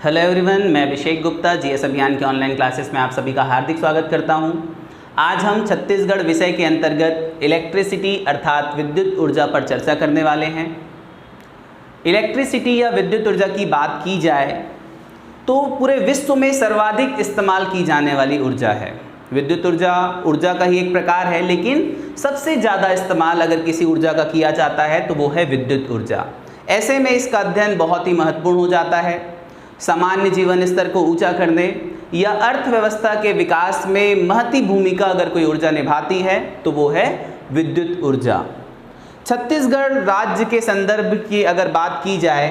Hello everyone, मैं Abhishek Gupta GS अभियान के ऑनलाइन क्लासेस में आप सभी का हार्दिक स्वागत करता हूं। आज हम छत्तीसगढ़ विषय के अंतर्गत इलेक्ट्रिसिटी अर्थात विद्युत ऊर्जा पर चर्चा करने वाले हैं। इलेक्ट्रिसिटी या विद्युत ऊर्जा की बात की जाए तो पूरे विश्व में सर्वाधिक इस्तेमाल की जाने वाली ऊर्जा है। विद्युत ऊर्जा का ही एक प्रकार है, लेकिन सबसे ज़्यादा इस्तेमाल अगर किसी ऊर्जा का किया जाता है तो वो है विद्युत ऊर्जा। ऐसे में इसका अध्ययन बहुत ही महत्वपूर्ण हो जाता है। सामान्य जीवन स्तर को ऊंचा करने या अर्थव्यवस्था के विकास में महती भूमिका अगर कोई ऊर्जा निभाती है तो वो है विद्युत ऊर्जा। छत्तीसगढ़ राज्य के संदर्भ की अगर बात की जाए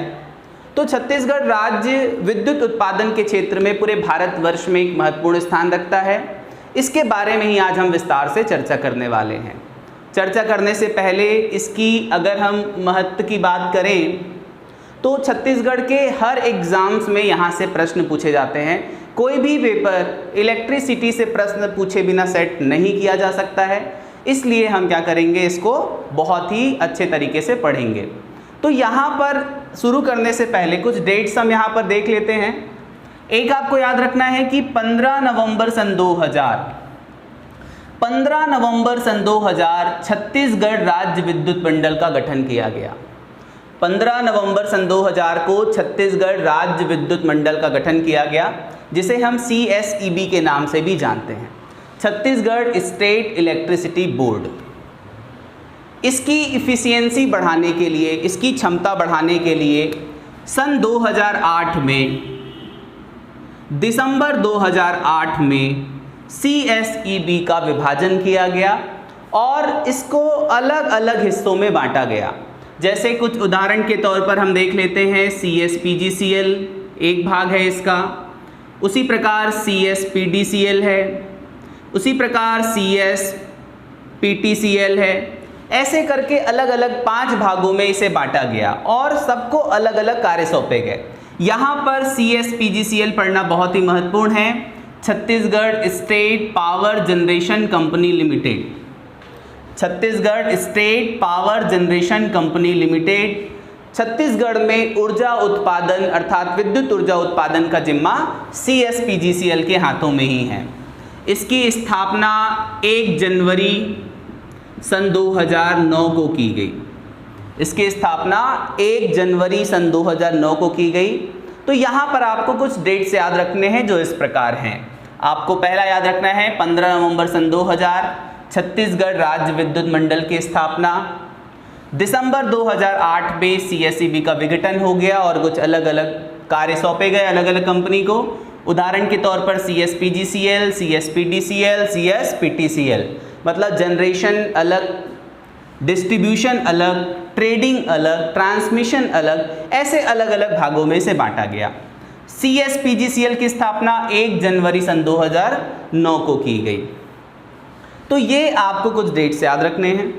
तो छत्तीसगढ़ राज्य विद्युत उत्पादन के क्षेत्र में पूरे भारतवर्ष में एक महत्वपूर्ण स्थान रखता है। इसके बारे में ही आज हम विस्तार से चर्चा करने वाले हैं। चर्चा करने से पहले इसकी अगर हम महत्व की बात करें तो छत्तीसगढ़ के हर एग्ज़ाम्स में यहाँ से प्रश्न पूछे जाते हैं। कोई भी पेपर इलेक्ट्रिसिटी से प्रश्न पूछे बिना सेट नहीं किया जा सकता है, इसलिए हम क्या करेंगे, इसको बहुत ही अच्छे तरीके से पढ़ेंगे। तो यहाँ पर शुरू करने से पहले कुछ डेट्स हम यहाँ पर देख लेते हैं। एक आपको याद रखना है कि 15 नवंबर सन 2000 छत्तीसगढ़ राज्य विद्युत मंडल का गठन किया गया। 15 नवंबर सन 2000 को छत्तीसगढ़ राज्य विद्युत मंडल का गठन किया गया, जिसे हम CSEB के नाम से भी जानते हैं, छत्तीसगढ़ स्टेट इलेक्ट्रिसिटी बोर्ड। इसकी इफ़िशियंसी बढ़ाने के लिए, इसकी क्षमता बढ़ाने के लिए सन 2008 में, दिसंबर 2008 में CSEB का विभाजन किया गया और इसको अलग अलग हिस्सों में बांटा गया। जैसे कुछ उदाहरण के तौर पर हम देख लेते हैं, CSPGCL एक भाग है इसका, उसी प्रकार CSPDCL है, उसी प्रकार CSPTCL है। ऐसे करके अलग अलग 5 भागों में इसे बांटा गया और सबको अलग अलग कार्य सौंपे गए। यहाँ पर CSPGCL पढ़ना बहुत ही महत्वपूर्ण है। Chhattisgarh state power generation company limited, Chhattisgarh state power generation company limited. Chhattisgarh में ऊर्जा उत्पादन अर्थात विद्युत ऊर्जा उत्पादन का जिम्मा CSPGCL के हाथों में ही है। इसकी स्थापना 1 जनवरी सन 2009 को की गई। इसकी स्थापना 1 जनवरी सन 2009 को की गई। तो यहाँ पर आपको कुछ डेट्स याद रखने हैं जो इस प्रकार हैं। आपको पहला याद रखना है 15 नवंबर सन 2000 छत्तीसगढ़ राज्य विद्युत मंडल की स्थापना। दिसंबर 2008 में CSEB का विघटन हो गया और कुछ अलग अलग कार्य सौंपे गए अलग अलग कंपनी को। उदाहरण के तौर पर CSPGCL, CSPDCL, CSPTCL, मतलब जनरेशन अलग, डिस्ट्रीब्यूशन अलग, ट्रेडिंग अलग, ट्रांसमिशन अलग, ऐसे अलग अलग भागों में इसे बांटा गया। CSPGCL की स्थापना 1 जनवरी सन 2009 को की गई। तो ये आपको कुछ डेट्स याद रखने हैं।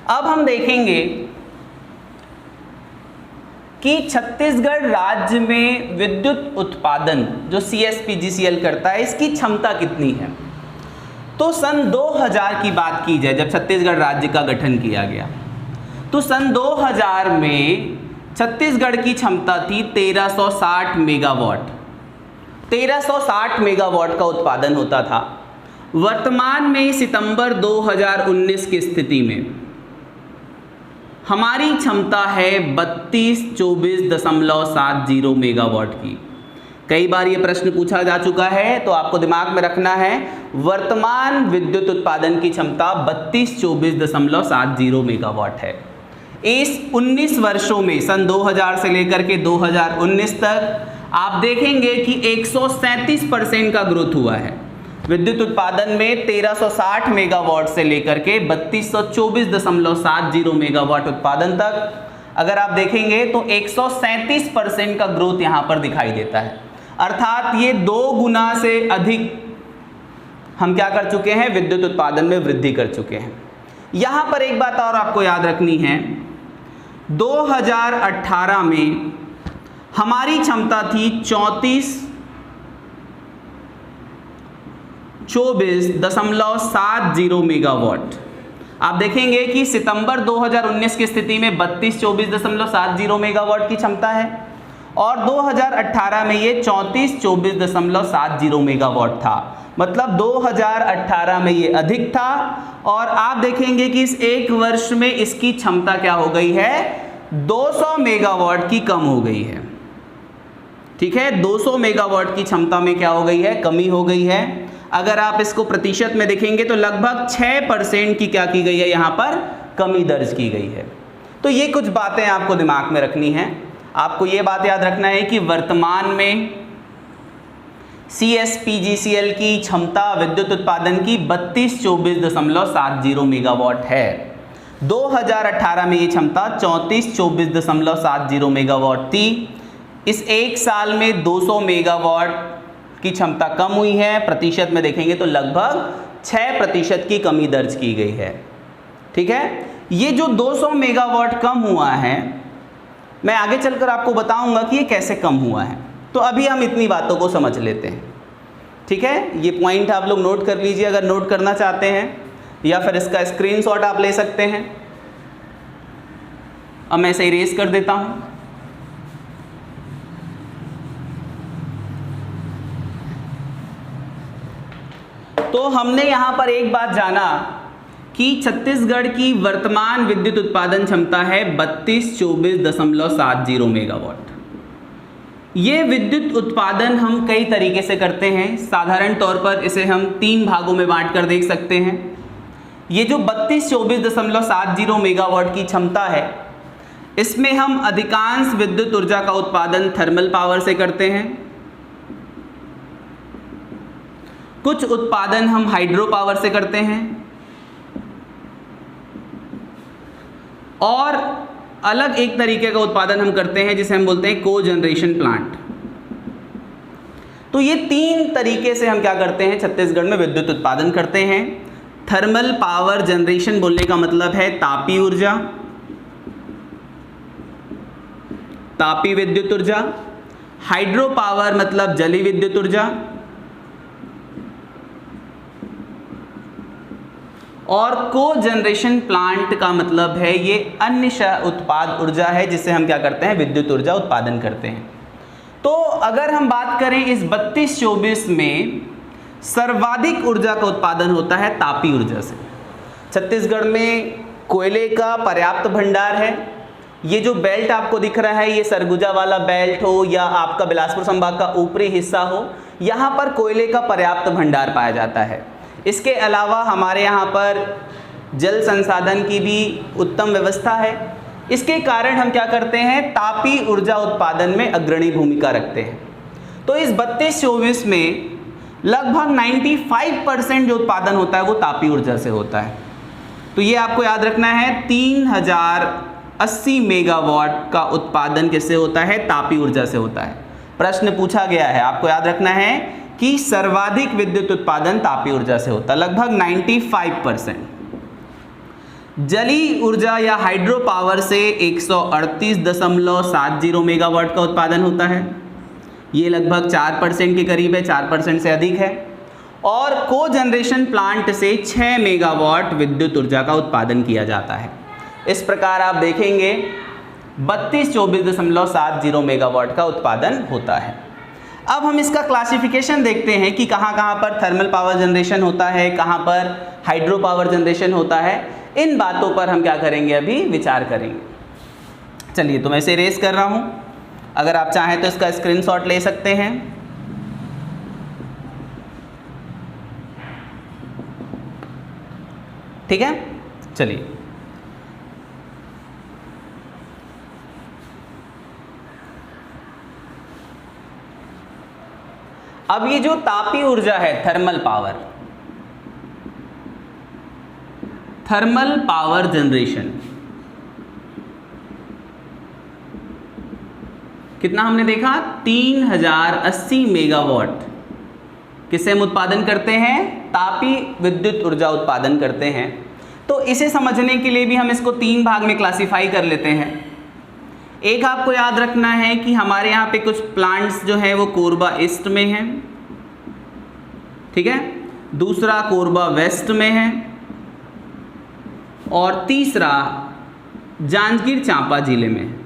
अब हम देखेंगे कि छत्तीसगढ़ राज्य में विद्युत उत्पादन जो CSPGCL करता है, इसकी क्षमता कितनी है। तो सन 2000 की बात की जाए, जब छत्तीसगढ़ राज्य का गठन किया गया, तो सन 2000 में छत्तीसगढ़ की क्षमता थी 1360 मेगावाट। 1360 मेगावाट का उत्पादन होता था। वर्तमान में सितंबर 2019 की स्थिति में हमारी क्षमता है 3224.70 मेगावाट की। कई बार ये प्रश्न पूछा जा चुका है, तो आपको दिमाग में रखना है वर्तमान विद्युत उत्पादन की क्षमता 3224.70 मेगावाट है। इस 19 वर्षों में सन 2000 से लेकर के 2019 तक आप देखेंगे कि 137% का ग्रोथ हुआ है। विद्युत उत्पादन में 1360 मेगावाट से लेकर के 3224.70 मेगावाट उत्पादन तक अगर आप देखेंगे तो 137% का ग्रोथ यहाँ पर दिखाई देता है। अर्थात ये 2 गुना से अधिक हम क्या कर चुके हैं, विद्युत उत्पादन में वृद्धि कर चुके हैं। यहाँ पर एक बात और आपको याद रखनी है, 2018 में हमारी क्षमता थी 34.70 मेगावाट। आप देखेंगे कि सितंबर 2019 की स्थिति में 3224.70 मेगावाट की क्षमता है और 2018 में ये 3424.70 मेगावाट था। मतलब 2018 में ये अधिक था और आप देखेंगे कि इस एक वर्ष में इसकी क्षमता क्या हो गई है, 200 मेगावाट की कम हो गई है। ठीक है, 200 मेगावाट की क्षमता में क्या हो गई है, कमी हो गई है। अगर आप इसको प्रतिशत में देखेंगे तो लगभग 6% की क्या की गई है, यहाँ पर कमी दर्ज की गई है। तो ये कुछ बातें आपको दिमाग में रखनी है। आपको ये बात याद रखना है कि वर्तमान में CSPGCL की क्षमता विद्युत उत्पादन की 3224.70 मेगावाट है। 2018 में ये क्षमता 3424.70 मेगावाट थी। इस एक साल में 200 मेगावाट की क्षमता कम हुई है। प्रतिशत में देखेंगे तो लगभग 6% की कमी दर्ज की गई है। ठीक है, ये जो 200 मेगावाट कम हुआ है, मैं आगे चलकर आपको बताऊंगा कि ये कैसे कम हुआ है। तो अभी हम इतनी बातों को समझ लेते हैं। ठीक है, ये पॉइंट आप लोग नोट कर लीजिए अगर नोट करना चाहते हैं, या फिर इसका स्क्रीनशॉट आप ले सकते हैं। अब मैं इसे इरेज कर देता हूं। तो हमने यहां पर एक बात जाना कि छत्तीसगढ़ की वर्तमान विद्युत उत्पादन क्षमता है 3224.70 मेगावाट। ये विद्युत उत्पादन हम कई तरीके से करते हैं। साधारण तौर पर इसे हम 3 भागों में बांट कर देख सकते हैं। ये जो 3224.70 मेगावाट की क्षमता है, इसमें हम अधिकांश विद्युत ऊर्जा का उत्पादन थर्मल पावर से करते हैं। कुछ उत्पादन हम हाइड्रो पावर से करते हैं और अलग एक तरीके का उत्पादन हम करते हैं जिसे हम बोलते हैं को जनरेशन प्लांट। तो ये 3 तरीके से हम क्या करते हैं, छत्तीसगढ़ में विद्युत उत्पादन करते हैं। थर्मल पावर जनरेशन बोलने का मतलब है तापीय ऊर्जा, तापीय विद्युत ऊर्जा। हाइड्रो पावर मतलब जलीय विद्युत ऊर्जा, और को जनरेशन प्लांट का मतलब है ये अन्य उत्पाद ऊर्जा है जिससे हम क्या करते हैं, विद्युत ऊर्जा उत्पादन करते हैं। तो अगर हम बात करें इस 3224 में सर्वाधिक ऊर्जा का उत्पादन होता है तापीय ऊर्जा से। छत्तीसगढ़ में कोयले का पर्याप्त भंडार है। ये जो बेल्ट आपको दिख रहा है, ये सरगुजा वाला बेल्ट हो या आपका बिलासपुर संभाग का ऊपरी हिस्सा हो, यहाँ पर कोयले का पर्याप्त भंडार पाया जाता है। इसके अलावा हमारे यहाँ पर जल संसाधन की भी उत्तम व्यवस्था है। इसके कारण हम क्या करते हैं, तापीय ऊर्जा उत्पादन में अग्रणी भूमिका रखते हैं। तो इस 3224 में लगभग 95% जो उत्पादन होता है वो तापीय ऊर्जा से होता है। तो ये आपको याद रखना है, 3080 मेगावाट का उत्पादन किससे होता है, तापीय ऊर्जा से होता है। प्रश्न पूछा गया है, आपको याद रखना है कि सर्वाधिक विद्युत उत्पादन तापीय ऊर्जा से होता है, लगभग 95%। जलीय ऊर्जा या हाइड्रो पावर से 138.70 मेगावाट का उत्पादन होता है। ये लगभग 4% के करीब है, 4% से अधिक है। और को जनरेशन प्लांट से 6 मेगावाट विद्युत ऊर्जा का उत्पादन किया जाता है। इस प्रकार आप देखेंगे 3224.70 मेगावाट का उत्पादन होता है। अब हम इसका क्लासिफिकेशन देखते हैं कि कहाँ कहाँ पर थर्मल पावर जनरेशन होता है, कहाँ पर हाइड्रो पावर जनरेशन होता है। इन बातों पर हम क्या करेंगे, अभी विचार करेंगे। चलिए, तो मैं इसे इरेज कर रहा हूँ। अगर आप चाहें तो इसका स्क्रीनशॉट ले सकते हैं। ठीक है, चलिए। अब ये जो तापीय ऊर्जा है, थर्मल पावर जनरेशन, कितना हमने देखा, 3080 मेगावाट किससे हम उत्पादन करते हैं, तापीय विद्युत ऊर्जा उत्पादन करते हैं। तो इसे समझने के लिए भी हम इसको 3 भाग में क्लासिफाई कर लेते हैं। एक आपको याद रखना है कि हमारे यहाँ पे कुछ प्लांट्स जो हैं वो कोरबा ईस्ट में हैं, ठीक है। दूसरा कोरबा वेस्ट में है, और तीसरा जांजगीर चांपा जिले में।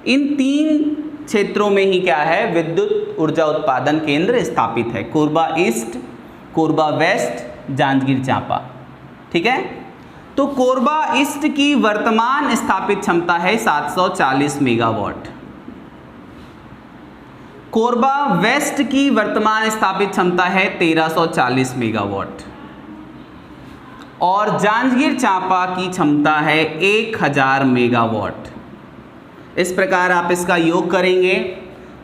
इन 3 क्षेत्रों में ही क्या है, विद्युत ऊर्जा उत्पादन केंद्र स्थापित है। Korba east, Korba west, Janjgir Champa. ठीक है, तो कोरबा ईस्ट की वर्तमान स्थापित क्षमता है 740 मेगावाट। कोरबा वेस्ट की वर्तमान स्थापित क्षमता है 1340 मेगावाट और जांजगीर चांपा की क्षमता है 1000 मेगावाट। इस प्रकार आप इसका योग करेंगे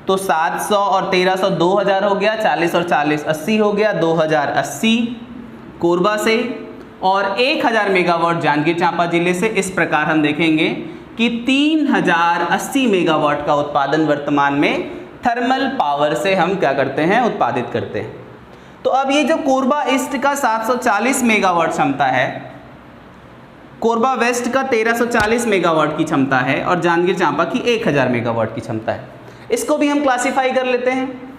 तो 700 और 1300 2000 हो गया, 40 और 40 80 हो गया, 2080 कोरबा से और 1000 मेगावाट जांजगीर चांपा जिले से। इस प्रकार हम देखेंगे कि 3080 मेगावाट का उत्पादन वर्तमान में थर्मल पावर से हम क्या करते हैं, उत्पादित करते हैं। तो अब ये जो कोरबा ईस्ट का 740 मेगावाट क्षमता है, कोरबा वेस्ट का 1340 मेगावाट की क्षमता है और जांजगीर चांपा की 1000 मेगावाट की क्षमता है। इसको भी हम क्लासिफाई कर लेते हैं।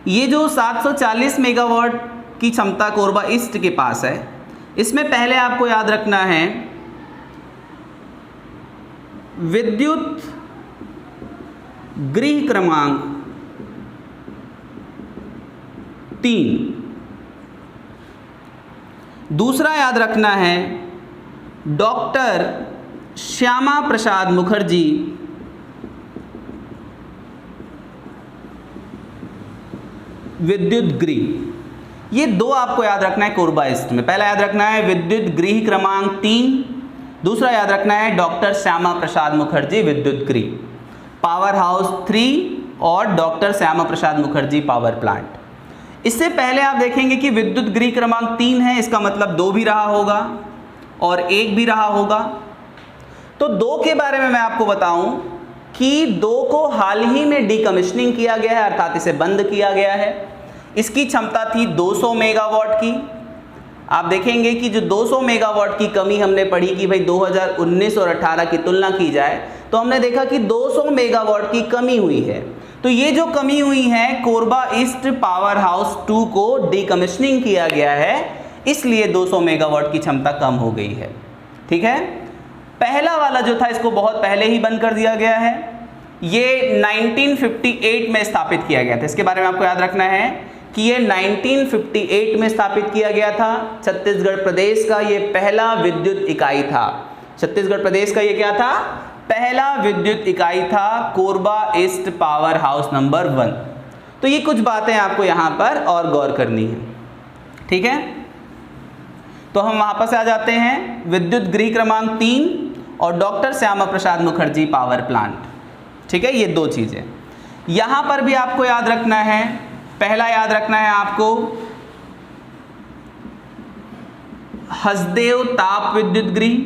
ये जो 740 मेगावाट की क्षमता कोरबा ईस्ट के पास है, इसमें पहले आपको याद रखना है विद्युत गृह क्रमांक 3। दूसरा याद रखना है डॉक्टर श्यामा प्रसाद मुखर्जी विद्युत गृह। ये 2 आपको याद रखना है कोरबा ईस्ट में। पहला याद रखना है विद्युत गृह क्रमांक 3, दूसरा याद रखना है डॉक्टर श्यामा प्रसाद मुखर्जी विद्युत गृह, पावर हाउस 3 और doctor Shyama Prasad Mukherjee power plant. इससे पहले आप देखेंगे कि विद्युत गृह क्रमांक 3 है, इसका मतलब 2 भी रहा होगा और 1 भी रहा होगा। तो 2 के बारे में मैं आपको बताऊं कि 2 को हाल ही में डीकमिशनिंग किया गया है, अर्थात इसे बंद किया गया है। इसकी क्षमता थी 200 मेगावाट की। आप देखेंगे कि जो 200 मेगावाट की कमी हमने पढ़ी कि भाई 2019 और 18 की तुलना की जाए तो हमने देखा कि 200 मेगावाट की कमी हुई है। तो ये जो कमी हुई है, कोरबा ईस्ट पावर हाउस 2 को डीकमिशनिंग किया गया है, इसलिए 200 मेगावाट की क्षमता कम हो गई है। ठीक है, पहला वाला जो था इसको बहुत पहले ही बंद कर दिया गया है। ये 1958 में स्थापित किया गया था। इसके बारे में आपको याद रखना है कि ये 1958 में स्थापित किया गया था। छत्तीसगढ़ प्रदेश का ये पहला विद्युत इकाई था। छत्तीसगढ़ प्रदेश का ये क्या था, पहला विद्युत इकाई था, Korba east power house number 1। तो ये कुछ बातें आपको यहाँ पर और गौर करनी है। ठीक है, तो हम वापस आ जाते हैं विद्युत गृह क्रमांक 3 और doctor Shyama Prasad Mukherjee power plant. ठीक है, ये 2 चीजें यहां पर भी आपको याद रखना है। पहला याद रखना है आपको हसदेव ताप विद्युत गृह,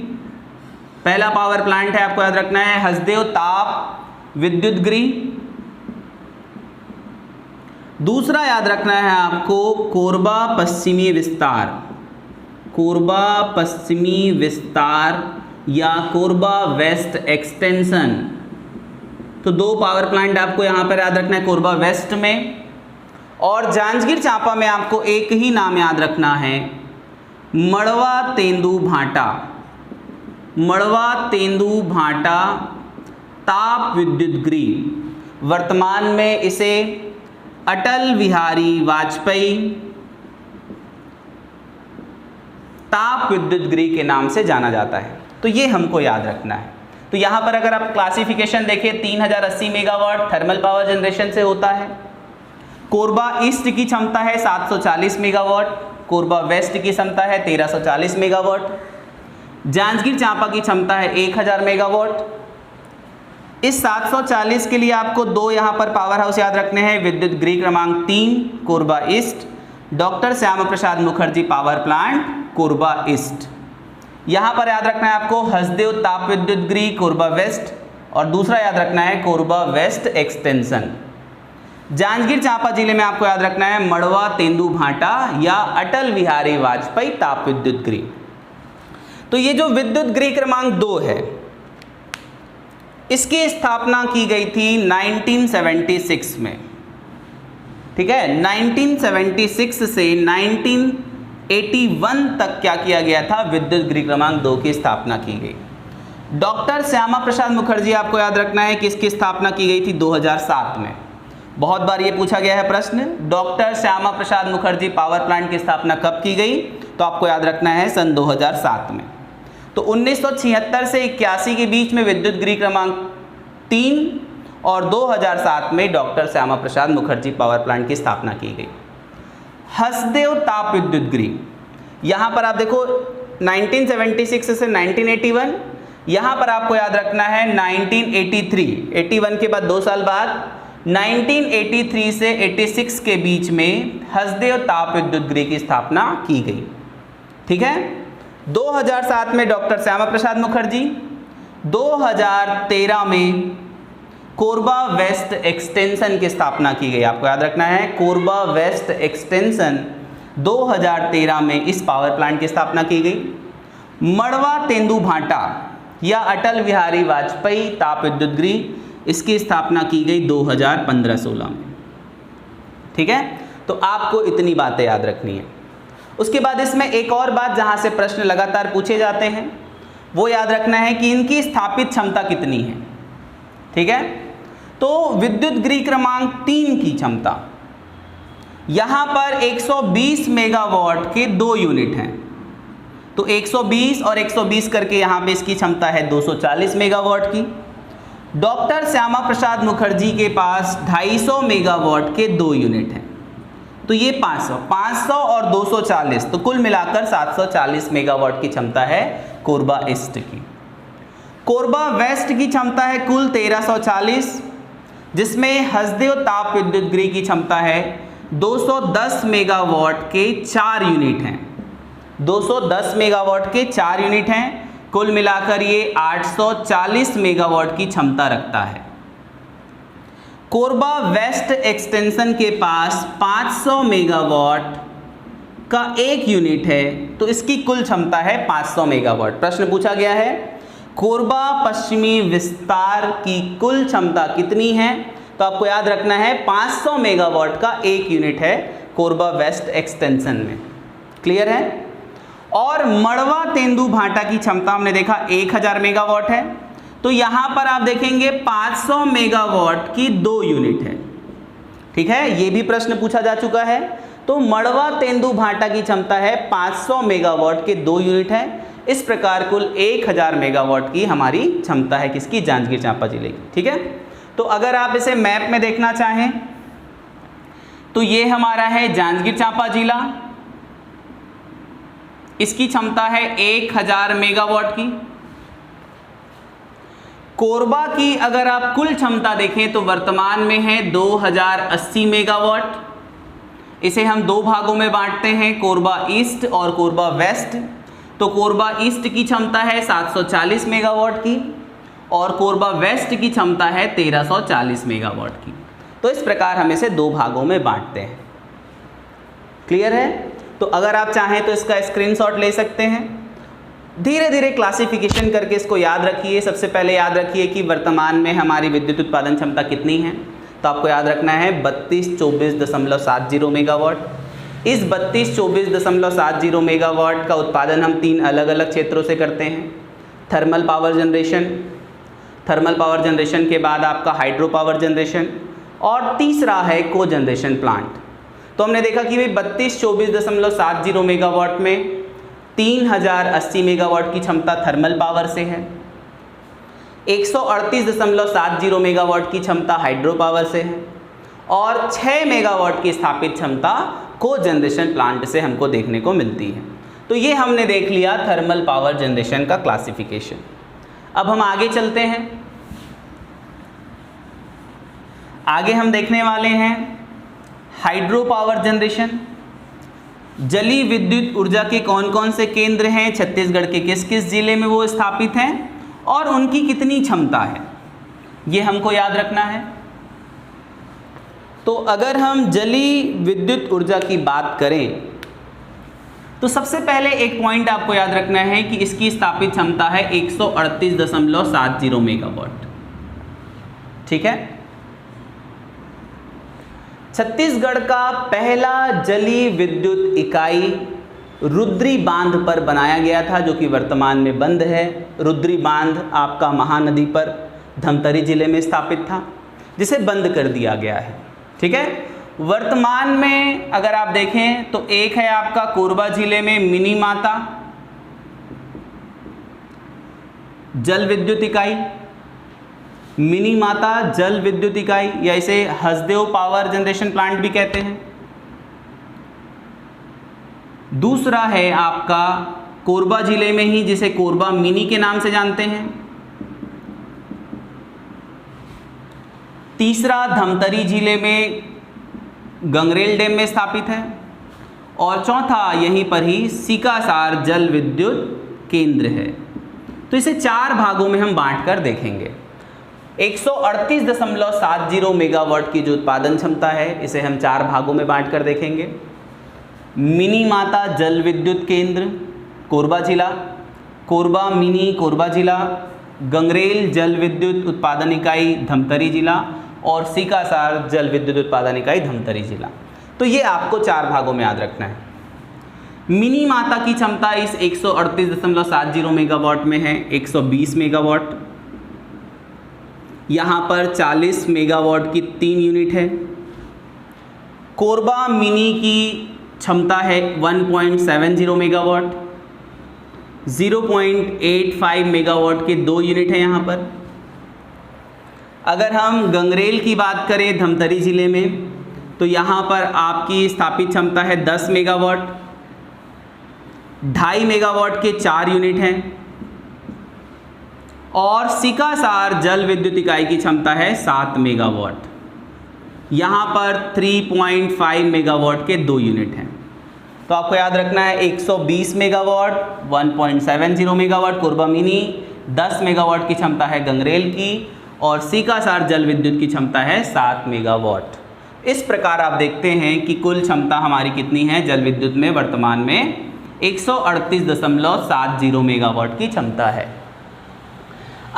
पहला पावर प्लांट है, आपको याद रखना है हसदेव ताप विद्युत गृह। दूसरा याद रखना है आपको कोरबा पश्चिमी विस्तार, कोरबा पश्चिमी विस्तार या कोरबा वेस्ट एक्सटेंशन। तो 2 पावर प्लांट आपको यहाँ पर याद रखना है कोरबा वेस्ट में। और जांजगीर चांपा में आपको एक ही नाम याद रखना है, मड़वा तेंदू भाटा, मड़वा तेंदू भाटा ताप विद्युत गृह। वर्तमान में इसे अटल बिहारी वाजपेयी ताप विद्युत गृह के नाम से जाना जाता है। तो ये हमको याद रखना है। तो यहाँ पर अगर आप क्लासिफिकेशन देखें, 3080 मेगावाट थर्मल पावर जनरेशन से होता है। कोरबा ईस्ट की क्षमता है 740 मेगावाट, कोरबा वेस्ट की क्षमता है 1340 मेगावाट, जांजगीर चांपा की क्षमता है 1000 मेगावाट। इस 740 के लिए आपको 2 यहाँ पर पावर हाउस याद रखने हैं, विद्युत गृह क्रमांक 3 Korba east, doctor Shyama Prasad Mukherjee power plant Korba east. यहाँ पर याद रखना है आपको हसदेव ताप विद्युत गृह कोरबा वेस्ट और दूसरा याद रखना है कोरबा वेस्ट एक्सटेंशन। जांजगीर चांपा जिले में आपको याद रखना है मड़वा तेंदू भाटा या अटल बिहारी वाजपेयी ताप विद्युत गृह। तो ये जो विद्युत गृह क्रमांक 2 है, इसकी स्थापना की गई थी 1976 में। ठीक है, 1976 से 19 81 तक क्या किया गया था, विद्युत गृह क्रमांक 2 की स्थापना की गई। डॉक्टर श्यामा प्रसाद मुखर्जी, आपको याद रखना है कि इसकी स्थापना की गई थी 2007 में। बहुत बार ये पूछा गया है प्रश्न, doctor Shyama Prasad Mukherjee power plant की स्थापना कब की गई, तो आपको याद रखना है सन 2007 में। तो 1976 से 81 के बीच में विद्युत गृह क्रमांक 3 और 2007 में doctor Shyama Prasad Mukherjee power plant की स्थापना की गई। हसदेव ताप विद्युत गृह, यहाँ पर आप देखो 1976 से 1981, यहाँ पर आपको याद रखना है 1983, 81 के बाद 2 साल बाद 1983 से 86 के बीच में हसदेव ताप विद्युत गृह की स्थापना की गई। ठीक है, 2007 में डॉक्टर श्यामा प्रसाद मुखर्जी, 2013 में कोरबा वेस्ट एक्सटेंशन की स्थापना की गई। आपको याद रखना है कोरबा वेस्ट एक्सटेंशन 2013 में इस पावर प्लांट की स्थापना की गई। मड़वा तेंदू भाटा या अटल बिहारी वाजपेयी ताप विद्युत गृह, इसकी स्थापना की गई 2015-16 में। ठीक है, तो आपको इतनी बातें याद रखनी है। उसके बाद इसमें एक और बात जहां से प्रश्न लगातार पूछे जाते हैं, वो याद रखना है कि इनकी स्थापित क्षमता कितनी है। ठीक है, तो विद्युत गृह क्रमांक 3 की क्षमता, यहां पर 120 मेगावाट के 2 यूनिट हैं, तो 120 और 120 करके यहाँ पे इसकी क्षमता है 240 मेगावाट की। डॉक्टर श्यामा प्रसाद मुखर्जी के पास 250 मेगावाट के 2 यूनिट हैं, तो ये 500 और 240, तो कुल मिलाकर 740 मेगावाट की क्षमता है कोरबा ईस्ट की। कोरबा वेस्ट की क्षमता है कुल 1340, जिसमें हसदेव ताप विद्युत गृह की क्षमता है 210 मेगावाट के 4 यूनिट हैं, 210 मेगावाट के 4 यूनिट हैं, कुल मिलाकर ये 840 मेगावाट की क्षमता रखता है। कोरबा वेस्ट एक्सटेंशन के पास 500 मेगावाट का 1 यूनिट है, तो इसकी कुल क्षमता है 500 मेगावाट। प्रश्न पूछा गया है कोरबा पश्चिमी विस्तार की कुल क्षमता कितनी है, तो आपको याद रखना है 500 मेगावाट का 1 यूनिट है कोरबा वेस्ट एक्सटेंशन में। क्लियर है। और मड़वा तेंदू भाटा की क्षमता हमने देखा 1000 मेगावाट है, तो यहां पर आप देखेंगे 500 मेगावाट की 2 यूनिट है। ठीक है, ये भी प्रश्न पूछा जा चुका है। तो मड़वा तेंदू भाटा की क्षमता है 500 मेगावाट के 2 यूनिट है। इस प्रकार कुल 1000 मेगावाट की हमारी क्षमता है किसकी, जांजगीर चांपा जिले की। ठीक है, तो अगर आप इसे मैप में देखना चाहें तो ये हमारा है जांजगीर चांपा जिला, इसकी क्षमता है 1000 मेगावाट की। कोरबा की अगर आप कुल क्षमता देखें तो वर्तमान में है 2080 मेगावाट। इसे हम 2 भागों में बांटते हैं, कोरबा ईस्ट और कोरबा वेस्ट। तो कोरबा ईस्ट की क्षमता है 740 मेगावाट की और कोरबा वेस्ट की क्षमता है 1340 मेगावाट की। तो इस प्रकार हम इसे 2 भागों में बांटते हैं। क्लियर है। तो अगर आप चाहें तो इसका स्क्रीनशॉट ले सकते हैं। धीरे धीरे क्लासिफिकेशन करके इसको याद रखिए। सबसे पहले याद रखिए कि वर्तमान में हमारी विद्युत उत्पादन क्षमता कितनी है, तो आपको याद रखना है 3224.70 मेगावाट। इस 3224.70 मेगावाट का उत्पादन हम 3 अलग अलग क्षेत्रों से करते हैं। Thermal power generation, thermal power generation के बाद आपका हाइड्रो पावर जनरेशन और तीसरा है को जनरेशन प्लांट। तो हमने देखा कि भाई 3224.70 मेगावाट में 3080 मेगावाट की क्षमता थर्मल पावर से है, 138.70 मेगावाट की क्षमता हाइड्रो पावर से है और 6 मेगावाट की स्थापित क्षमता को जनरेशन प्लांट से हमको देखने को मिलती है। तो ये हमने देख लिया थर्मल पावर जनरेशन का क्लासिफिकेशन। अब हम आगे चलते हैं। आगे हम देखने वाले हैं हाइड्रो पावर जनरेशन। जलीय विद्युत ऊर्जा के कौन कौन से केंद्र हैं, छत्तीसगढ़ के किस किस जिले में वो स्थापित हैं और उनकी कितनी क्षमता है, ये हमको याद रखना है। तो अगर हम जलीय विद्युत ऊर्जा की बात करें तो सबसे पहले एक पॉइंट आपको याद रखना है कि इसकी स्थापित क्षमता है 138.70 मेगावाट। ठीक है। छत्तीसगढ़ का पहला जलीय विद्युत इकाई रुद्री बांध पर बनाया गया था, जो कि वर्तमान में बंद है। रुद्री बांध आपका महानदी पर धमतरी जिले में स्थापित था, जिसे बंद कर दिया गया है। ठीक है, वर्तमान में अगर आप देखें तो एक है आपका कोरबा जिले में मिनी माता जल विद्युत इकाई, मिनी माता जल विद्युत इकाई, या इसे हसदेव पावर जनरेशन प्लांट भी कहते हैं। दूसरा है आपका कोरबा जिले में ही, जिसे कोरबा मिनी के नाम से जानते हैं। तीसरा धमतरी जिले में गंगरेल डैम में स्थापित है। और चौथा यहीं पर ही सीकासार जल विद्युत केंद्र है। तो इसे 4 भागों में हम बांटकर देखेंगे। 138.70 मेगावाट की जो उत्पादन क्षमता है, इसे हम 4 भागों में बांटकर देखेंगे। मिनी माता जल विद्युत केंद्र कोरबा जिला, कोरबा मिनी कोरबा जिला, गंगरेल जल विद्युत उत्पादन इकाई धमतरी जिला और सीकासार जल विद्युत उत्पादन इकाई धमतरी जिला। तो ये आपको 4 भागों में याद रखना है। मिनी माता की क्षमता इस 138.70 मेगावाट में है 120 मेगावाट। यहाँ पर 40 मेगावाट की 3 यूनिट है। कोरबा मिनी की क्षमता है 1.70 मेगावाट, 0.85 मेगावाट के 2 यूनिट है यहाँ पर। अगर हम गंगरेल की बात करें धमतरी जिले में, तो यहाँ पर आपकी स्थापित क्षमता है 10 मेगावाट, 2.5 मेगावाट के 4 यूनिट हैं। और सीकासार जल विद्युत इकाई की क्षमता है 7 मेगावाट, यहाँ पर 3.5 मेगावाट के 2 यूनिट हैं। तो आपको याद रखना है 120 megawatt, 1.70 megawatt Korba mini, 10 megawatt की क्षमता है गंगरेल की, और सीकासार जल विद्युत की क्षमता है 7 मेगावाट। इस प्रकार आप देखते हैं कि कुल क्षमता हमारी कितनी है जल विद्युत में वर्तमान में 138.70 मेगावाट की क्षमता है।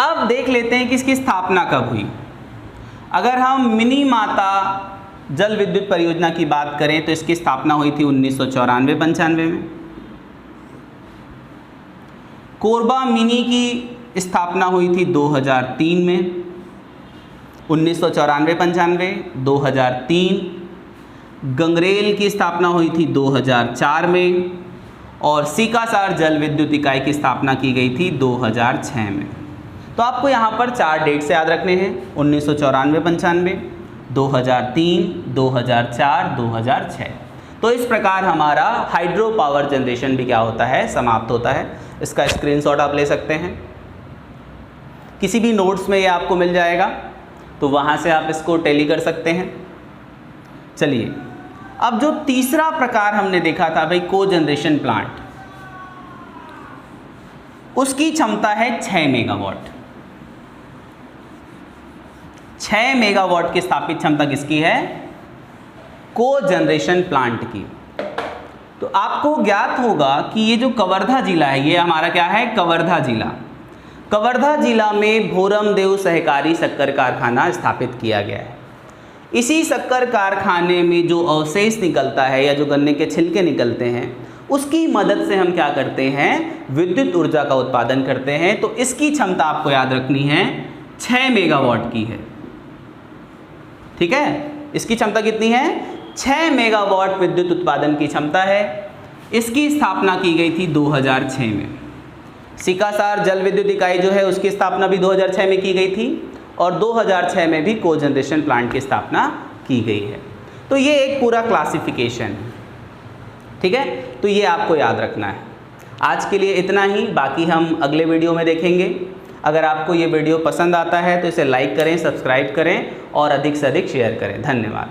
अब देख लेते हैं कि इसकी स्थापना कब हुई। अगर हम मिनी माता जल विद्युत परियोजना की बात करें तो इसकी स्थापना हुई थी 1994-95 में। कोरबा मिनी की स्थापना हुई थी 2003 में। 1994-95, 2003। गंगरेल की स्थापना हुई थी 2004 में और सीकासार जल विद्युत इकाई की स्थापना की गई थी 2006 में। तो आपको यहाँ पर 4 डेट से याद रखने हैं, 1994-95, 2003, 2004, 2006। तो इस प्रकार हमारा हाइड्रो पावर जनरेशन भी क्या होता है, समाप्त होता है। इसका स्क्रीनशॉट आप ले सकते हैं, किसी भी नोट्स में ये आपको मिल जाएगा, तो वहाँ से आप इसको टैली कर सकते हैं। चलिए, अब जो तीसरा प्रकार हमने देखा था भाई को जनरेशन प्लांट, उसकी क्षमता है 6 मेगावाट। 6 मेगावाट की स्थापित क्षमता किसकी है, को जनरेशन प्लांट की। तो आपको ज्ञात होगा कि ये जो कवर्धा जिला है, ये हमारा क्या है, कवर्धा जिला। कवर्धा जिला में भोरमदेव सहकारी शक्कर कारखाना स्थापित किया गया है। इसी शक्कर कारखाने में जो अवशेष निकलता है या जो गन्ने के छिलके निकलते हैं, उसकी मदद से हम क्या करते हैं, विद्युत ऊर्जा का उत्पादन करते हैं। तो इसकी क्षमता आपको याद रखनी है 6 मेगावाट की है। ठीक है, इसकी क्षमता कितनी है, 6 मेगावाट विद्युत उत्पादन की क्षमता है। इसकी स्थापना की गई थी 2006 में। सीकासार जल विद्युत इकाई जो है उसकी स्थापना भी 2006 में की गई थी और 2006 में भी को जनरेशन प्लांट की स्थापना की गई है। तो ये एक पूरा क्लासिफिकेशन है। ठीक है, तो ये आपको याद रखना है। आज के लिए इतना ही, बाकी हम अगले वीडियो में देखेंगे। अगर आपको ये वीडियो पसंद आता है तो इसे लाइक करें, सब्सक्राइब करें और अधिक से अधिक शेयर करें। धन्यवाद।